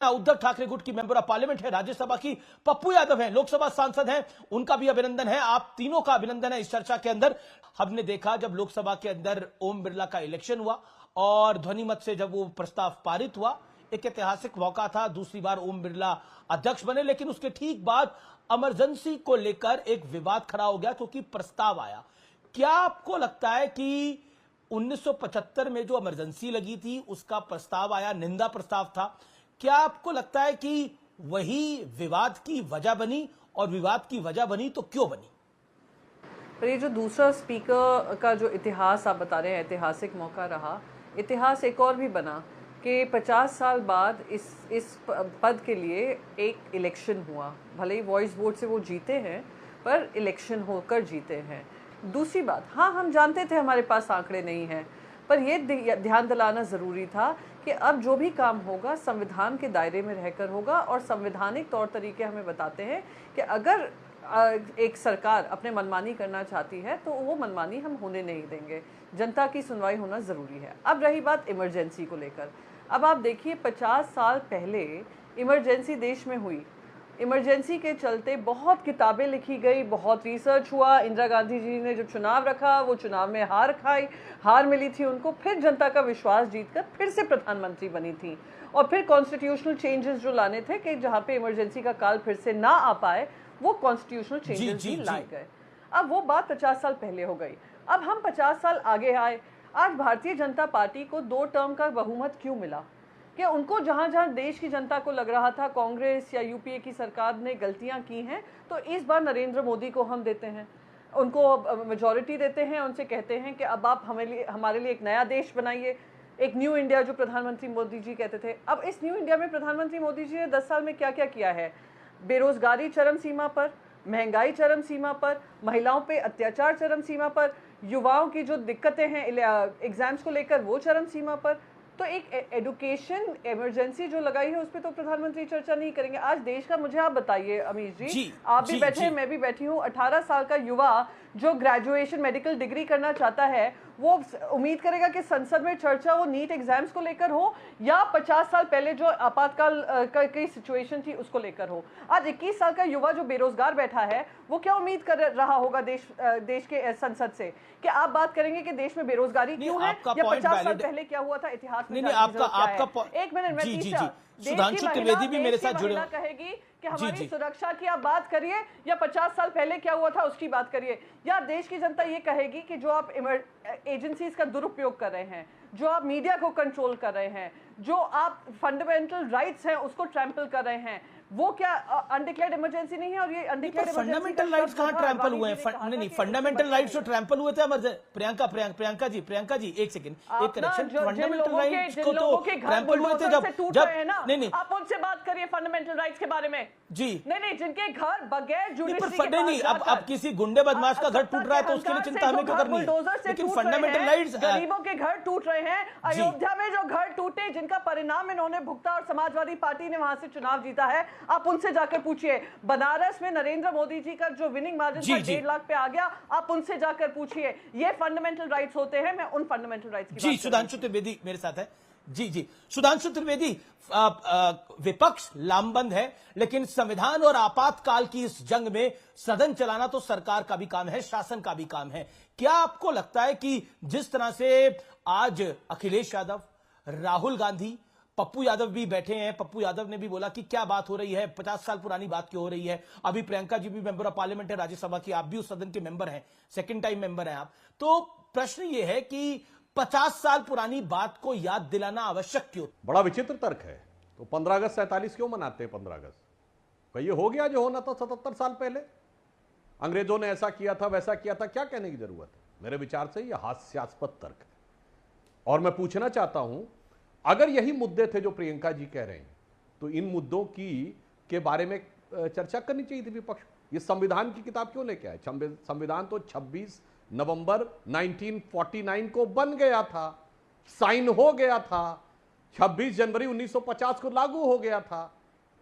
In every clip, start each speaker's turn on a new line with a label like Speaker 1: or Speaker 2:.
Speaker 1: उद्धव ठाकरे गुट की member of parliament है, राज्यसभा की पप्पू यादव हैं, लोकसभा सांसद हैं, उनका भी अभिनंदन है। आप तीनों का अभिनंदन है इस चर्चा के अंदर। हमने देखा जब लोकसभा के अंदर ओम बिरला का इलेक्शन हुआ और ध्वनिमत से जब वो प्रस्ताव पारित हुआ, एक ऐतिहासिक मौका था, दूसरी बार ओम बिरला अध्यक्ष बने। लेकिन उसके ठीक बाद इमरजेंसी को लेकर एक विवाद खड़ा हो गया क्योंकि प्रस्ताव आया। क्या आपको लगता है कि 1975 में जो इमरजेंसी लगी थी उसका प्रस्ताव आया, निंदा प्रस्ताव था, क्या आपको लगता है कि वही विवाद की वजह बनी, और विवाद की वजह बनी तो क्यों बनी?
Speaker 2: पर ये जो दूसरा स्पीकर का जो इतिहास आप बता रहे हैं, ऐतिहासिक मौका रहा, इतिहास एक और भी बना कि 50 साल बाद इस पद के लिए एक इलेक्शन हुआ। भले ही वॉइस वोट से वो जीते हैं, पर इलेक्शन होकर जीते हैं। दूसरी बात, हाँ, हम जानते थे हमारे पास आंकड़े नहीं हैं, पर ये ध्यान दिलाना ज़रूरी था कि अब जो भी काम होगा संविधान के दायरे में रहकर होगा। और संवैधानिक तौर तरीके हमें बताते हैं कि अगर एक सरकार अपने मनमानी करना चाहती है तो वो मनमानी हम होने नहीं देंगे। जनता की सुनवाई होना ज़रूरी है। अब रही बात इमरजेंसी को लेकर, अब आप देखिए 50 साल पहले इमरजेंसी देश में हुई। इमरजेंसी के चलते बहुत किताबें लिखी गई, बहुत रिसर्च हुआ। इंदिरा गांधी जी ने जो चुनाव रखा, वो चुनाव में हार मिली थी उनको, फिर जनता का विश्वास जीतकर फिर से प्रधानमंत्री बनी थी। और फिर कॉन्स्टिट्यूशनल चेंजेस जो लाने थे कि जहाँ पे इमरजेंसी का काल फिर से ना आ पाए, वो कॉन्स्टिट्यूशनल चेंजेस भी लाए गए। अब वो बात 50 साल पहले हो गई। अब हम 50 साल आगे आए। आज भारतीय जनता पार्टी को 2 टर्म का बहुमत क्यों मिला? कि उनको जहां जहां देश की जनता को लग रहा था कांग्रेस या यूपीए की सरकार ने गलतियां की हैं, तो इस बार नरेंद्र मोदी को हम देते हैं, उनको मेजॉरिटी देते हैं, उनसे कहते हैं कि अब आप हमारे लिए एक नया देश बनाइए, एक न्यू इंडिया जो प्रधानमंत्री मोदी जी कहते थे। अब इस न्यू इंडिया में प्रधानमंत्री मोदी जी ने 10 साल में क्या क्या किया है? बेरोजगारी चरम सीमा पर, महंगाई चरम सीमा पर, महिलाओं पे अत्याचार चरम सीमा पर, युवाओं की जो दिक्कतें हैं एग्जाम्स को लेकर वो चरम सीमा पर। तो एक एजुकेशन इमरजेंसी जो लगाई है उस पर तो प्रधानमंत्री चर्चा नहीं करेंगे। आज देश का, मुझे आप बताइए अमीश जी, आप भी बैठे हैं, मैं भी बैठी हूँ, 18 साल का युवा जो ग्रेजुएशन मेडिकल डिग्री करना चाहता है, वो उम्मीद करेगा कि संसद में चर्चा वो नीट एग्जाम्स को लेकर हो या 50 साल पहले जो आपातकाल की सिचुएशन थी उसको लेकर हो। आज 21 साल का युवा जो बेरोजगार बैठा है, वो क्या उम्मीद कर रहा होगा देश के संसद से कि आप बात करेंगे कि देश में बेरोजगारी क्यों है, या 50 साल पहले क्या हुआ था इतिहास में? एक मिनट में
Speaker 1: सुधांशु त्रिवेदी भी मेरे साथ जुड़े
Speaker 2: कहेगी कि हमारी सुरक्षा की आप बात करिए, या 50 साल पहले क्या हुआ था उसकी बात करिए। या देश की जनता ये कहेगी कि जो आप एजेंसीज का दुरुपयोग कर रहे हैं, जो आप मीडिया को कंट्रोल कर रहे हैं, जो आप फंडामेंटल राइट्स हैं उसको ट्रैम्पल कर रहे हैं, वो क्या अनडिक्लेयर्ड इमरजेंसी नहीं है? और ये अनडिक्लेयर्ड
Speaker 1: फंडामेंटल राइट्स कहां ट्रैम्पल हुए हैं? नहीं, फंडामेंटल राइट्स जो ट्रैम्पल हुए थे प्रियंका जी एक सेकंड, एक करेक्शन। फंडामेंटल राइट्स को तो ट्रैम्पल हुए थे जब नहीं,
Speaker 2: आप उनसे बात करिए फंडामेंटल राइट्स के बारे में
Speaker 1: जी।
Speaker 2: नहीं, जिनके घर बगैर जुडिशरी
Speaker 1: नहीं, अब किसी गुंडे बदमाश का घर टूट रहा है तो उसके लिए चिंता हमें क्यों करनी है? लेकिन फंडामेंटल राइट्स,
Speaker 2: गरीबों के घर टूट रहे हैं। अयोध्या में जो घर टूटे, जिनका परिणाम इन्होंने भुगता और समाजवादी पार्टी ने वहां से चुनाव जीता है, आप उनसे जाकर पूछिए। बनारस में नरेंद्र मोदी जी का जो विनिंग मार्जिन था 1.5 लाख पे आ गया, आप उनसे जाकर पूछिए। ये फंडामेंटल राइट्स होते हैं। मैं उन फंडामेंटल राइट्स की
Speaker 1: जी, सुधांशु त्रिवेदी मेरे साथ है। जी, सुधांशु त्रिवेदी, विपक्ष लामबंद है, लेकिन संविधान और आपातकाल की इस जंग में सदन चलाना तो सरकार का भी काम है, शासन का भी काम है। क्या आपको लगता है कि जिस तरह से आज अखिलेश यादव, राहुल गांधी, पप्पू यादव भी बैठे हैं, पप्पू यादव ने भी बोला कि क्या बात हो रही है, 50 साल पुरानी बात क्यों हो रही है? अभी प्रियंका जी भी मेंबर ऑफ पार्लियामेंट है राज्यसभा की, आप भी उस सदन के मेंबर हैं, सेकंड टाइम मेंबर हैं आप। तो प्रश्न यह है कि 50 साल पुरानी बात को याद दिलाना आवश्यक क्यों?
Speaker 3: बड़ा विचित्र तर्क है। तो 15 अगस्त 47 क्यों मनाते हैं? 15 अगस्त का ये हो गया जो होना था 77 साल पहले। अंग्रेजों ने ऐसा किया था, वैसा किया था, क्या कहने की जरूरत है? मेरे विचार से यह हास्यास्पद तर्क है। और मैं पूछना चाहता हूं, अगर यही मुद्दे थे जो प्रियंका जी कह रहे हैं, तो इन मुद्दों के बारे में चर्चा करनी चाहिए थी विपक्ष। ये संविधान की किताब क्यों लेके आए? संविधान तो 26 नवंबर 1949 को बन गया था, साइन हो गया था, 26 जनवरी 1950 को लागू हो गया था,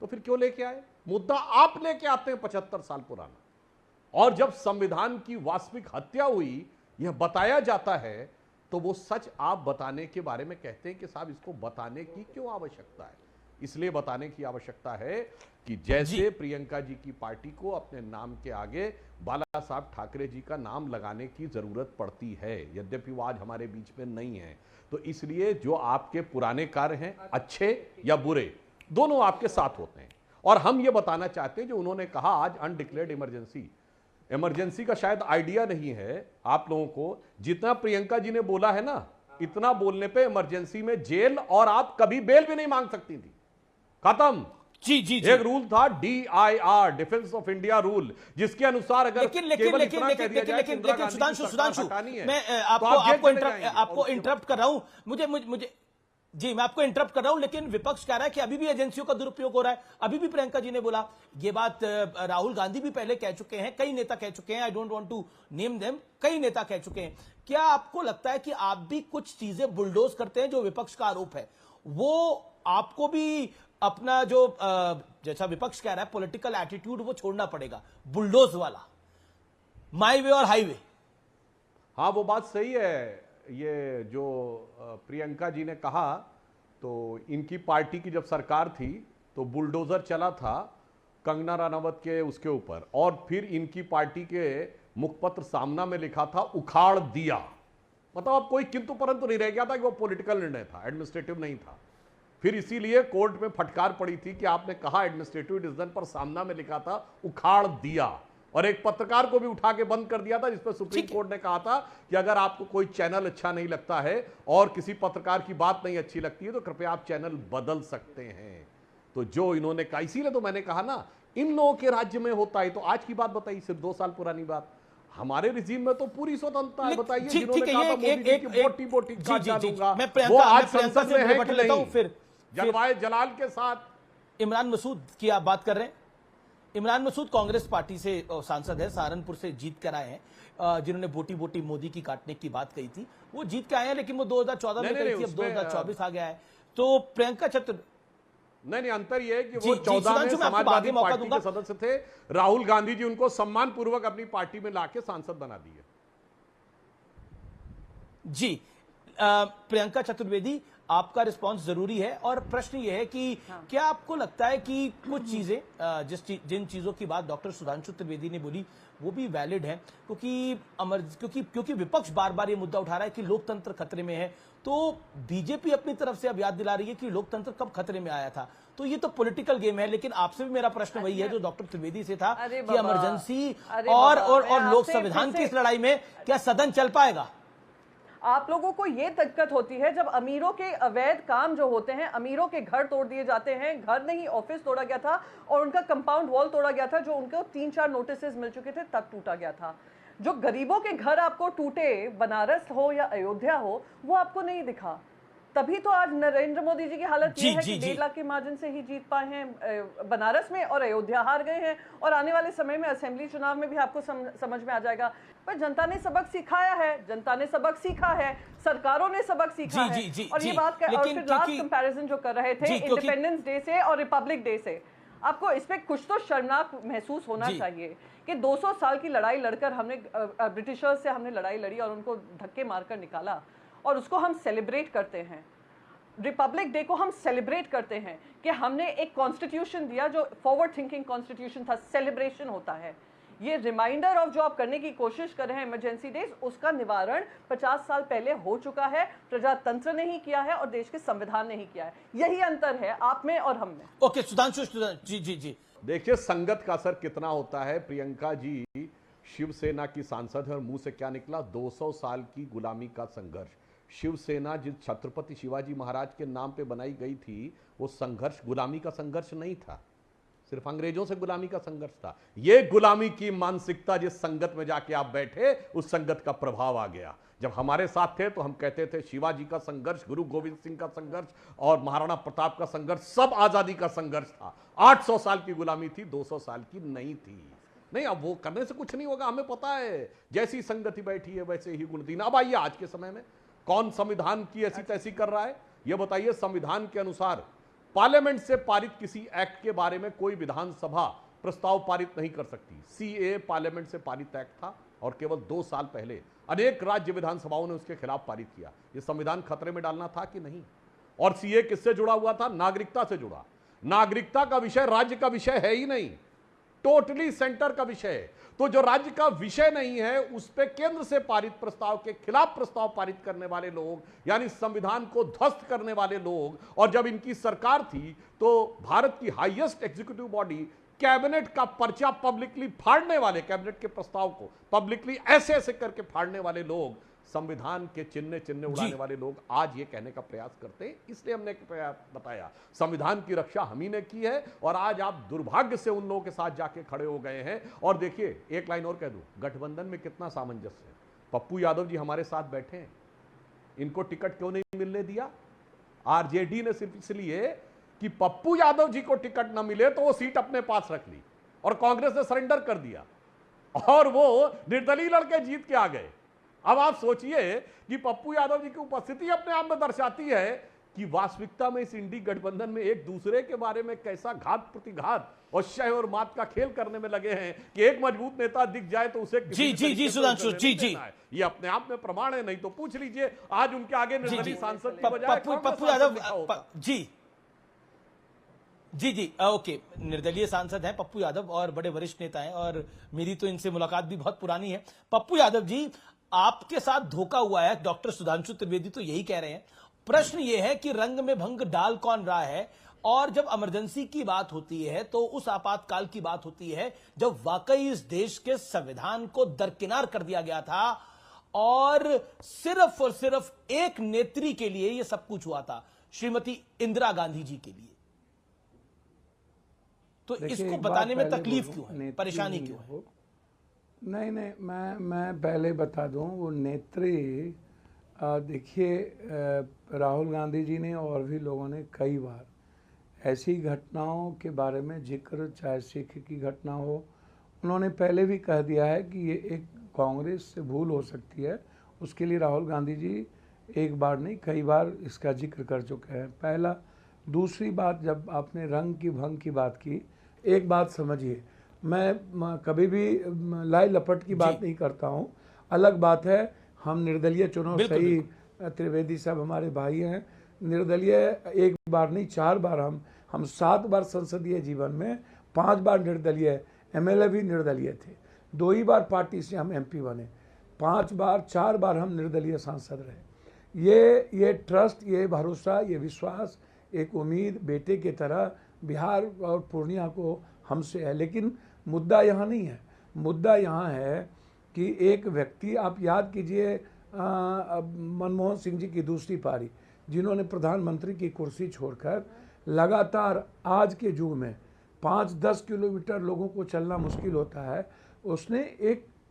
Speaker 3: तो फिर क्यों लेके आए? मुद्दा आप लेके आते हैं 75 साल पुराना। और जब संविधान की वास्तविक हत्या हुई यह बताया जाता है, तो वो सच आप बताने के बारे में कहते हैं कि साहब इसको बताने की क्यों आवश्यकता है? इसलिए बताने की आवश्यकता है कि जैसे प्रियंका जी की पार्टी को अपने नाम के आगे बाला साहब ठाकरे जी का नाम लगाने की जरूरत पड़ती है, यद्यपि वो आज हमारे बीच में नहीं है, तो इसलिए जो आपके पुराने कार्य हैं, अच्छे या बुरे, दोनों आपके साथ होते हैं। और हम ये बताना चाहते हैं, जो उन्होंने कहा आज अनडिक्लेयर्ड इमरजेंसी का शायद आइडिया नहीं है आप लोगों को, जितना प्रियंका जी ने बोला है ना, इतना बोलने पे इमरजेंसी में जेल और आप कभी बेल भी नहीं मांग सकती थी, खत्म।
Speaker 1: जी जी जी।
Speaker 3: एक रूल था DIR, defence of India rule, जिसके अनुसार अगर केवल इतना कह दिया जाए कि इंदिरा गांधी की सरकार हटानी है,
Speaker 1: मैं
Speaker 3: तो आप जेल चले जाएंगे।
Speaker 1: आपको इंटरप्ट कर रहा हूं, मुझे जी, मैं आपको इंटरप्ट कर रहा हूं, लेकिन विपक्ष कह रहा है कि अभी भी एजेंसियों का दुरुपयोग हो रहा है। अभी भी प्रियंका जी ने बोला ये बात, राहुल गांधी भी पहले कह चुके हैं, कई नेता कह चुके हैं, I don't want to name them, कई नेता कह चुके हैं। क्या आपको लगता है कि आप भी कुछ चीजें बुलडोज करते हैं, जो विपक्ष का आरोप है वो आपको भी अपना जो जैसा विपक्ष कह रहा है पॉलिटिकल एटीट्यूड वो छोड़ना पड़ेगा, बुलडोज वाला, माई वे और हाईवे?
Speaker 3: हाँ, वो बात सही है। ये जो प्रियंका जी ने कहा, तो इनकी पार्टी की जब सरकार थी तो बुलडोजर चला था कंगना रनावत के उसके ऊपर, और फिर इनकी पार्टी के मुखपत्र सामना में लिखा था उखाड़ दिया। मतलब अब कोई किंतु परंतु नहीं रह गया था कि वो पॉलिटिकल निर्णय था, एडमिनिस्ट्रेटिव नहीं था। फिर इसीलिए कोर्ट में फटकार पड़ी थी कि आपने कहा एडमिनिस्ट्रेटिव डिसीजन, पर सामना में लिखा था उखाड़ दिया, और एक पत्रकार को भी उठा के बंद कर दिया था, जिसपे सुप्रीम कोर्ट ने कहा था कि अगर आपको कोई चैनल अच्छा नहीं लगता है और किसी पत्रकार की बात नहीं अच्छी लगती है तो कृपया आप चैनल बदल सकते हैं। तो जो इन्होंने कहा, इसीलिए तो मैंने कहा ना, इन लोगों के राज्य में होता है। तो आज की बात बताइए, सिर्फ 2 साल पुरानी बात, हमारे रिजीम में तो पूरी स्वतंत्रता है। बताइए, जिन्होंने कहा था मोदी जी की बोटी बोटी काट डालूंगा, वो आज संसद में है कि नहीं?
Speaker 1: फिर
Speaker 3: जलवाए जलाल के साथ
Speaker 1: इमरान मसूद की आप बात कर रहे हैं। इमरान मसूद कांग्रेस पार्टी से सांसद है, सहारनपुर से जीत कर आए हैं, जिन्होंने बोटी बोटी मोदी की काटने की बात कही थी, वो जीत के आए हैं, लेकिन वो 2014 में कही थी, अब 2024 आ गया है। तो प्रियंका
Speaker 3: नहीं, अंतर यह है कि वो 14 में समाजवादी पार्टी के सदस्य थे, राहुल गांधी जी उनको सम्मान पूर्वक अपनी पार्टी में लाके सांसद बना दिए।
Speaker 1: जी, प्रियंका चतुर्वेदी, आपका रिस्पांस जरूरी है, और प्रश्न यह है कि क्या आपको लगता है कि कुछ चीजें जिन चीजों की बात डॉक्टर सुधांशु त्रिवेदी ने बोली वो भी वैलिड है, क्योंकि विपक्ष बार बार ये मुद्दा उठा रहा है कि लोकतंत्र खतरे में है, तो बीजेपी अपनी तरफ से अब याद दिला रही है कि लोकतंत्र कब खतरे में आया था। तो ये तो पॉलिटिकल गेम है, लेकिन आपसे भी मेरा प्रश्न वही है जो डॉक्टर त्रिवेदी से था कि इमरजेंसी और लोक संविधान की इस लड़ाई में क्या सदन चल पाएगा?
Speaker 2: आप लोगों को ये दिक्कत होती है जब अमीरों के अवैध काम जो होते हैं, अमीरों के घर तोड़ दिए जाते हैं, घर नहीं ऑफिस तोड़ा गया था और उनका कंपाउंड वॉल तोड़ा गया था, जो उनको 3-4 नोटिसेस मिल चुके थे तब टूटा गया था। जो गरीबों के घर आपको टूटे, बनारस हो या अयोध्या हो, वो आपको नहीं दिखा। तभी तो आज नरेंद्र मोदी जी की हालत ये है कि 1.5 लाख के मार्जिन से ही जीत पाए हैं बनारस में, और अयोध्या हार गए हैं, और आने वाले समय में असेंबली चुनाव में भी आपको समझ में आ जाएगा। पर जनता ने सबक सिखाया है, जनता ने सबक सीखा है, सरकारों ने सबक सीखा है। और ये बात और फिर लास्ट कंपैरिजन जो कर रहे थे इंडिपेंडेंस डे से और रिपब्लिक डे से, आपको इस पे कुछ तो शर्मनाक महसूस होना चाहिए कि 200 साल की लड़ाई लड़कर हमने ब्रिटिशर्स से हमने लड़ाई लड़ी और उनको धक्के मारकर निकाला, और उसको हम सेलिब्रेट करते हैं। रिपब्लिक डे को हम सेलिब्रेट करते हैं कि हमने एक कॉन्स्टिट्यूशन दिया जो फॉरवर्ड थिंकिंग कॉन्स्टिट्यूशन था। सेलिब्रेशन होता है। ये रिमाइंडर ऑफ जो आप करने की कोशिश कर रहे हैं इमरजेंसी डेज, उसका निवारण 50 साल पहले हो चुका है। प्रजातंत्र ने ही किया है और देश के संविधान ने ही किया है। यही अंतर है आप में और हम में।
Speaker 1: ओके, सुधांशु जी।
Speaker 3: देखिए, संगत का असर कितना होता है। प्रियंका जी शिवसेना की सांसद है और मुंह से क्या निकला? 200 साल की गुलामी का संघर्ष। शिवसेना जिस छत्रपति शिवाजी महाराज के नाम पे बनाई गई थी, वो संघर्ष गुलामी का संघर्ष नहीं था, सिर्फ अंग्रेजों से गुलामी का संघर्ष था। ये गुलामी की मानसिकता जिस संगत में जाके आप बैठे, उस संगत का प्रभाव आ गया। जब हमारे साथ थे तो हम कहते थे शिवाजी का संघर्ष, गुरु गोविंद सिंह का संघर्ष और महाराणा प्रताप का संघर्ष सब आजादी का संघर्ष था। 800 साल की गुलामी थी, 200 साल की नहीं थी। नहीं, अब वो करने से कुछ नहीं होगा, हमें पता है। जैसी संगति बैठी है वैसे ही गुणदीन। अब आइए, आज के समय में कौन संविधान की ऐसी तैसी कर रहा है? ये बताइए। संविधान के अनुसार पार्लियामेंट से पारित किसी एक्ट के बारे में कोई विधानसभा प्रस्ताव पारित नहीं कर सकती। सीए पार्लियामेंट से पारित एक्ट था और केवल 2 साल पहले अनेक राज्य विधानसभाओं ने उसके खिलाफ पारित किया। ये संविधान खतरे में डालना था कि नहीं? और सीए किससे जुड़ा हुआ था? नागरिकता से जुड़ा। नागरिकता का विषय राज्य का विषय है ही नहीं, टोटली सेंटर का विषय है। तो जो राज्य का विषय नहीं है उस पे केंद्र से पारित प्रस्ताव के खिलाफ प्रस्ताव पारित करने वाले लोग, यानी संविधान को ध्वस्त करने वाले लोग, और जब इनकी सरकार थी तो भारत की हाईएस्ट एग्जीक्यूटिव बॉडी कैबिनेट का पर्चा पब्लिकली फाड़ने वाले, कैबिनेट के प्रस्ताव को पब्लिकली ऐसे ऐसे करके फाड़ने वाले लोग, संविधान के चिन्ह उड़ाने वाले लोग आज ये कहने का प्रयास करते हैं। इसलिए हमने बताया संविधान की रक्षा हम ही ने की है, और आज आप दुर्भाग्य से उन लोगों के साथ जाके खड़े हो गए हैं। और देखिए, एक लाइन और कह दूं, गठबंधन में कितना सामंजस्य है। पप्पू यादव जी हमारे साथ बैठे हैं, इनको टिकट क्यों नहीं मिलने दिया? आरजेडी ने सिर्फ इसलिए कि पप्पू यादव जी को टिकट ना मिले तो वो सीट अपने पास रख ली, और कांग्रेस ने सरेंडर कर दिया और वो निर्दलीय लड़के जीत के आ गए। अब आप सोचिए कि पप्पू यादव जी की उपस्थिति अपने आप में दर्शाती है कि वास्तविकता में इस इंडी गठबंधन में एक दूसरे के बारे में कैसा घात प्रतिघात और शह और मात का खेल करने में लगे हैं कि एक मजबूत नेता दिख जाए तो उसे
Speaker 1: जी सुधांशु जी
Speaker 3: ये अपने आप में प्रमाण है। नहीं तो पूछ लीजिए, आज उनके आगे निर्दलीय सांसद की बजाय
Speaker 1: पप्पू यादव जी ओके, निर्दलीय सांसद हैं पप्पू यादव और बड़े वरिष्ठ नेता हैं, और मेरी तो इनसे मुलाकात भी बहुत पुरानी है। पप्पू यादव जी, आपके साथ धोखा हुआ है, डॉक्टर सुधांशु त्रिवेदी तो यही कह रहे हैं। प्रश्न यह है कि रंग में भंग डाल कौन रहा है, और जब इमरजेंसी की बात होती है तो उस आपातकाल की बात होती है जब वाकई इस देश के संविधान को दरकिनार कर दिया गया था और सिर्फ एक नेत्री के लिए यह सब कुछ हुआ था, श्रीमती इंदिरा गांधी जी के लिए। तो इसको बताने में तकलीफ क्यों है, परेशानी क्यों है?
Speaker 4: नहीं, मैं पहले बता दूं, वो नेत्री, देखिए, राहुल गांधी जी ने और भी लोगों ने कई बार ऐसी घटनाओं के बारे में जिक्र, चाहे सिख की घटना हो, उन्होंने पहले भी कह दिया है कि ये एक कांग्रेस से भूल हो सकती है। उसके लिए राहुल गांधी जी एक बार नहीं कई बार इसका जिक्र कर चुके हैं। पहला। दूसरी बात, जब आपने रंग की भंग की बात की, एक बात समझिए, मैं कभी भी लाई लपट की बात नहीं करता हूँ। अलग बात है हम निर्दलीय चुनाव, सही त्रिवेदी साहब हमारे भाई हैं, निर्दलीय एक बार नहीं 4 बार, हम 7 बार संसदीय जीवन में 5 बार निर्दलीय, एमएलए भी निर्दलीय थे, 2 ही बार पार्टी से हम एमपी बने, 5 बार 4 बार हम निर्दलीय सांसद रहे। ये ट्रस्ट, ये भरोसा, ये विश्वास, एक उम्मीद बेटे की तरह बिहार और पूर्णिया को हमसे है। लेकिन मुद्दा यहाँ नहीं है, मुद्दा यहाँ है कि एक व्यक्ति, आप याद कीजिए मनमोहन सिंह जी की दूसरी पारी, जिन्होंने प्रधानमंत्री की कुर्सी छोड़कर लगातार आज के युग में 5-10 किलोमीटर लोगों को चलना मुश्किल होता है, उसने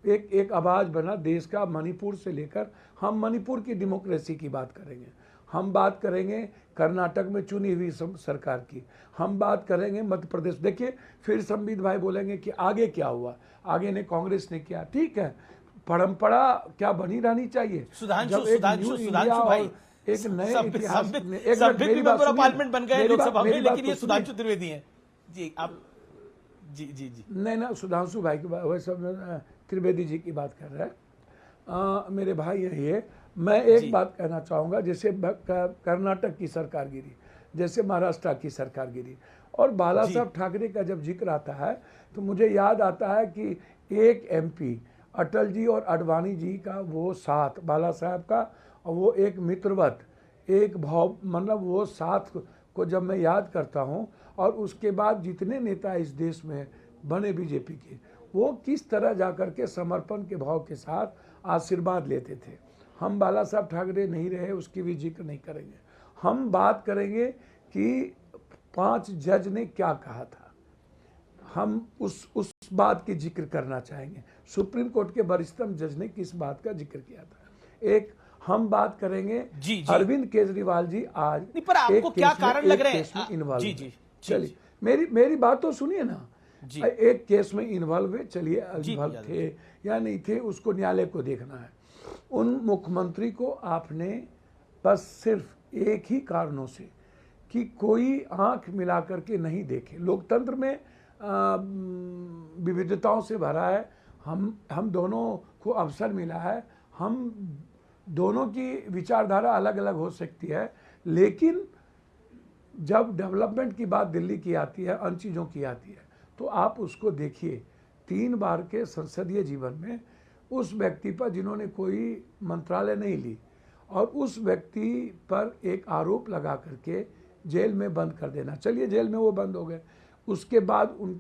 Speaker 4: एक आवाज़ बना देश का। मणिपुर से लेकर, हम मणिपुर की डेमोक्रेसी की बात करेंगे, हम बात करेंगे कर्नाटक में चुनी हुई सरकार की, हम बात करेंगे मध्य प्रदेश। देखिए, फिर संबित भाई बोलेंगे कि आगे क्या हुआ, आगे ने कांग्रेस ने किया। ठीक है, परंपरा क्या बनी रहनी चाहिए।
Speaker 1: सुधांशु भाई,
Speaker 4: एक नए इतिहास में
Speaker 1: पार्लियामेंट बन गए लोकसभा में, लेकिन ये सुधांशु त्रिवेदी हैं जी। आप जी
Speaker 4: नहीं ना, सुधांशु भाई की बात, वैसे त्रिवेदी जी की बात कर रहे हैं, मेरे भाई हैं ये। मैं एक बात कहना चाहूँगा, जैसे कर्नाटक की सरकार गिरी, जैसे महाराष्ट्र की सरकार गिरी, और बाला साहब ठाकरे का जब जिक्र आता है तो मुझे याद आता है कि एक एमपी अटल जी और आडवाणी जी का वो साथ, बाला साहब का, और वो एक मित्रवत, एक भाव, मतलब वो साथ को जब मैं याद करता हूँ, और उसके बाद जितने नेता इस देश में बने बीजेपी के, वो किस तरह जाकर के समर्पण के भाव के साथ आशीर्वाद लेते थे। हम बाला साहब ठाकरे नहीं रहे, उसकी भी जिक्र नहीं करेंगे। हम बात करेंगे कि 5 जज ने क्या कहा था, हम उस बात की जिक्र करना चाहेंगे। सुप्रीम कोर्ट के वरिष्ठतम जज ने किस बात का जिक्र किया था। एक हम बात करेंगे जी। अरविंद केजरीवाल जी आज
Speaker 1: पर आपको क्या कारण लग रहे हैं
Speaker 4: इन्वॉल्व, चलिए मेरी बात तो सुनिए ना। एक केस में इन्वॉल्व हुए, चलिए इन्वॉल्व थे या नहीं थे उसको न्यायालय को देखना है। उन मुख्यमंत्री को आपने बस सिर्फ एक ही कारणों से कि कोई आंख मिला करके नहीं देखे। लोकतंत्र में विविधताओं से भरा है, हम दोनों को अवसर मिला है, हम दोनों की विचारधारा अलग अलग हो सकती है, लेकिन जब डेवलपमेंट की बात दिल्ली की आती है, अन्य चीज़ों की आती है, तो आप उसको देखिए 3 बार के संसदीय जीवन में उस व्यक्ति पर जिन्होंने कोई मंत्रालय नहीं ली और उस व्यक्ति पर एक आरोप लगा करके जेल में बंद कर देना, चलिए जेल में वो बंद हो गए, उसके बाद उन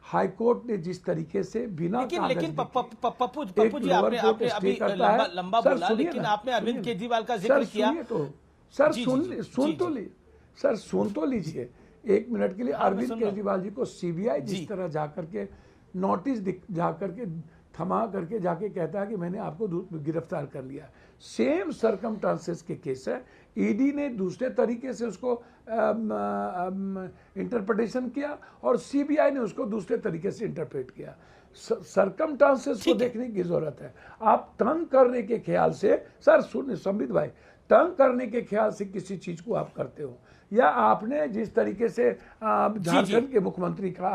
Speaker 4: हाई कोर्ट ने जिस तरीके से बिना
Speaker 1: लेकिन पप्पू जी आपने अभी लंबा बोला, लेकिन आपने अरविंद केजरीवाल का जिक्र किया
Speaker 4: तो सर सुन तो लीजिए 1 मिनट के लिए। अरविंद केजरीवाल जी को सीबीआई जिस तरह जाकर के नोटिस जाकर के थमा करके जाके कहता है कि मैंने आपको गिरफ्तार कर लिया, सेम सरकमस्टांसेस के केस है, ईडी ने दूसरे तरीके से उसको इंटरप्रिटेशन किया और सीबीआई ने उसको दूसरे तरीके से इंटरप्रेट किया। सरकमस्टांसेस को देखने की जरूरत है। आप तंग करने के ख्याल से, सर सुनिए संबित भाई, तंग करने के ख्याल से किसी चीज को आप करते हो, या आपने जिस तरीके से झारखंड के मुख्यमंत्री का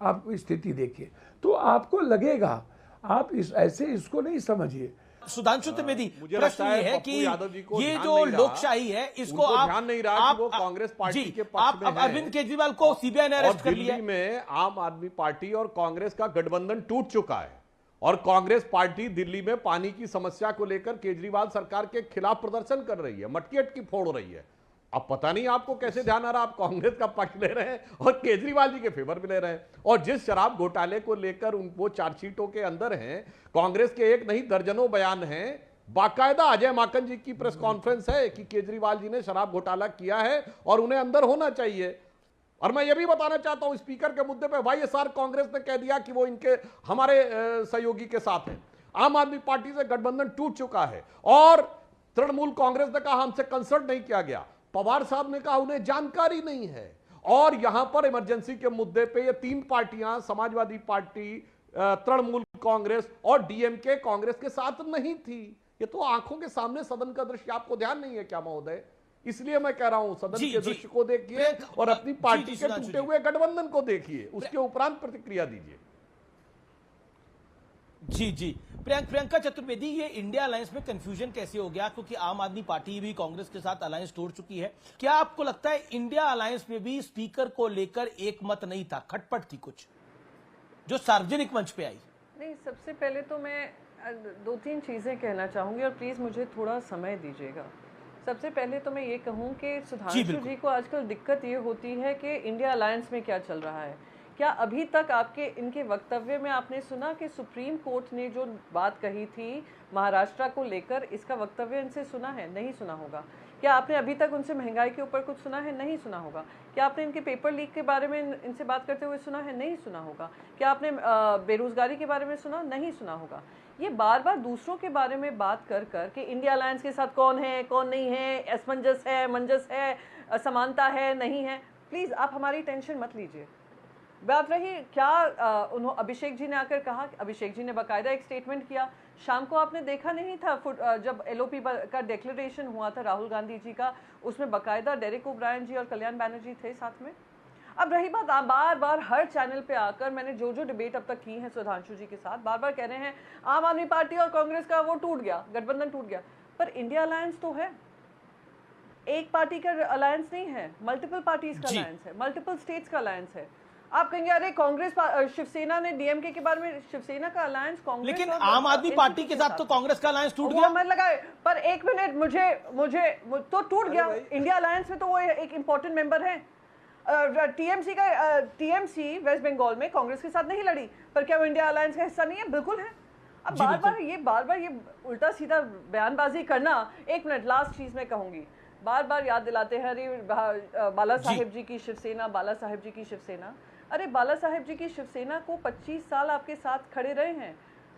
Speaker 4: आप स्थिति देखिए तो आपको लगेगा, आप ऐसे इसको नहीं समझिए।
Speaker 1: सुधांशु त्रिवेदी,
Speaker 3: मुझे
Speaker 1: प्रश्न
Speaker 3: लगता है
Speaker 1: ये है
Speaker 3: पप्पू
Speaker 1: कि
Speaker 3: यादव जी को
Speaker 1: ये
Speaker 3: ध्यान
Speaker 1: जो
Speaker 3: नहीं रहा,
Speaker 1: लोकशाही है इसको
Speaker 3: उनको
Speaker 1: आप
Speaker 3: ध्यान नहीं रहा कि वो कांग्रेस पार्टी के पक्ष में
Speaker 1: आप
Speaker 3: है।
Speaker 1: अरविंद केजरीवाल को सीबीआई ने अरेस्ट
Speaker 3: और
Speaker 1: कर लिया
Speaker 3: दिल्ली में आम आदमी पार्टी और कांग्रेस का गठबंधन टूट चुका है और कांग्रेस पार्टी दिल्ली में पानी की समस्या को लेकर केजरीवाल सरकार के खिलाफ प्रदर्शन कर रही है, मटकी अटकी फोड़ रही है। अब पता नहीं आपको कैसे ध्यान आ रहा, आप कांग्रेस का पक्ष ले रहे हैं और केजरीवाल जी के फेवर में ले रहे हैं। और जिस शराब घोटाले को लेकर वो चार्जशीटों के अंदर हैं, कांग्रेस के एक नहीं दर्जनों बयान हैं, बाकायदा अजय माकन जी की प्रेस कॉन्फ्रेंस है कि केजरीवाल जी ने शराब घोटाला किया है और उन्हें अंदर होना चाहिए। और मैं यह भी बताना चाहता हूं, स्पीकर के मुद्दे पर वाईएसआर कांग्रेस ने कह दिया कि वो इनके हमारे सहयोगी के साथ है। आम आदमी पार्टी से गठबंधन टूट चुका है और तृणमूल कांग्रेस ने कहा हमसे कंसल्ट नहीं किया गया, पवार साहब ने कहा उन्हें जानकारी नहीं है। और यहां पर इमरजेंसी के मुद्दे पे ये 3 पार्टियां, समाजवादी पार्टी, तृणमूल कांग्रेस और डीएमके कांग्रेस के साथ नहीं थी। ये तो आंखों के सामने सदन का दृश्य, आपको ध्यान नहीं है क्या महोदय? इसलिए मैं कह रहा हूं सदन के दृश्य को देखिए और अपनी पार्टी के टूटे हुए गठबंधन को देखिए, उसके उपरांत प्रतिक्रिया दीजिए।
Speaker 1: जी प्रियंका चतुर्वेदी, ये इंडिया अलायंस में कंफ्यूजन कैसे हो गया? क्योंकि आम आदमी पार्टी भी कांग्रेस के साथ अलायंस तोड़ चुकी है। क्या आपको लगता है इंडिया अलायंस में भी स्पीकर को लेकर एक मत नहीं था, खटपट थी कुछ जो सार्वजनिक मंच पे आई?
Speaker 2: नहीं, सबसे पहले तो मैं 2-3 चीज़ें कहना चाहूँगी और प्लीज़ मुझे थोड़ा समय दीजिएगा। सबसे पहले तो मैं ये कहूँ कि सुधांशु जी को आजकल दिक्कत ये होती है कि इंडिया अलायंस में क्या चल रहा है। क्या अभी तक आपके इनके वक्तव्य में आपने सुना कि सुप्रीम कोर्ट ने जो बात कही थी महाराष्ट्र को लेकर, इसका वक्तव्य इनसे सुना है? नहीं सुना होगा। क्या आपने अभी तक उनसे महंगाई के ऊपर कुछ सुना है? नहीं सुना होगा। क्या आपने इनके पेपर लीक के बारे में इनसे बात करते हुए सुना है? नहीं सुना होगा। क्या आपने बेरोजगारी के बारे में सुना? नहीं सुना होगा। ये बार बार दूसरों के बारे में बात कर कर कि इंडिया अलायंस के साथ कौन है, कौन नहीं है, असमंजस है, मंजस है, असमानता है, नहीं है, प्लीज़ आप हमारी टेंशन मत लीजिए। बात रही क्या उन्होंने अभिषेक जी ने आकर कहा, अभिषेक जी ने बाकायदा एक स्टेटमेंट किया। शाम को आपने देखा नहीं था जब एलओपी का डिक्लेरेशन हुआ था राहुल गांधी जी का, उसमें बाकायदा डेरेक ओब्रायन जी और कल्याण बैनर्जी थे साथ में। अब रही बात, आप बार बार हर चैनल पे आकर मैंने जो डिबेट अब तक की है सुधांशु जी के साथ, बार बार कह रहे हैं आम आदमी पार्टी और कांग्रेस का वो टूट गया, गठबंधन टूट गया। पर इंडिया अलायंस तो है, एक पार्टी का अलायंस नहीं है, मल्टीपल पार्टीज का अलायंस है, मल्टीपल स्टेट्स का अलायंस है। आप कहेंगे अरे कांग्रेस शिवसेना ने डीएमके के बारे में, शिवसेना का अलायंस कांग्रेस,
Speaker 1: लेकिन आम आदमी पार्टी के साथ तो कांग्रेस का अलायंस टूट गया।
Speaker 2: मत लगाए, पर एक मिनट, मुझे तो टूट गया। इंडिया अलायंस में तो वो एक इंपॉर्टेंट मेंबर है। टीएमसी वेस्ट बंगाल में कांग्रेस के साथ नहीं लड़ी, पर क्या वो इंडिया अलायंस का हिस्सा नहीं है? बिल्कुल है। अब बार बार ये उल्टा सीधा बयानबाजी करना। एक मिनट, लास्ट चीज मैं कहूंगी, बार बार याद दिलाते हैं अरे बाला साहेब जी की शिवसेना, बाला साहेब जी की शिवसेना। अरे बाला साहेब जी की शिवसेना को 25 साल आपके साथ खड़े रहे हैं।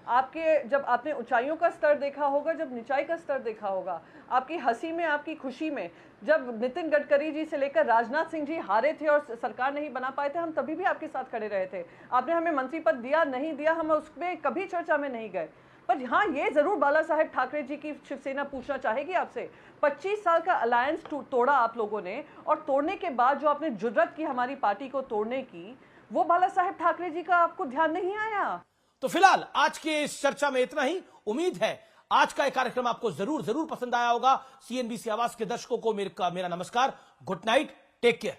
Speaker 2: आपके, जब आपने ऊंचाइयों का स्तर देखा होगा, जब निचाई का स्तर देखा होगा, आपकी हंसी में, आपकी खुशी में, जब नितिन गडकरी जी से लेकर राजनाथ सिंह जी हारे थे और सरकार नहीं बना पाए थे, हम तभी भी आपके साथ खड़े रहे थे। आपने हमें मंत्री पद दिया नहीं दिया, हम उसमें कभी चर्चा में नहीं गए। पर हाँ, ये जरूर बाला साहेब ठाकरे जी की शिवसेना पूछना चाहेगी आपसे, 25 साल का अलायंस तोड़ा आप लोगों ने, और तोड़ने के बाद जो आपने जुर्रत की हमारी पार्टी को तोड़ने की, वो बाला साहेब ठाकरे जी का आपको ध्यान नहीं आया।
Speaker 1: तो फिलहाल आज के इस चर्चा में इतना ही। उम्मीद है आज का यह कार्यक्रम आपको जरूर पसंद आया होगा। सीएनबीसी आवाज के दर्शकों को मेरा नमस्कार, गुड नाइट, टेक केयर।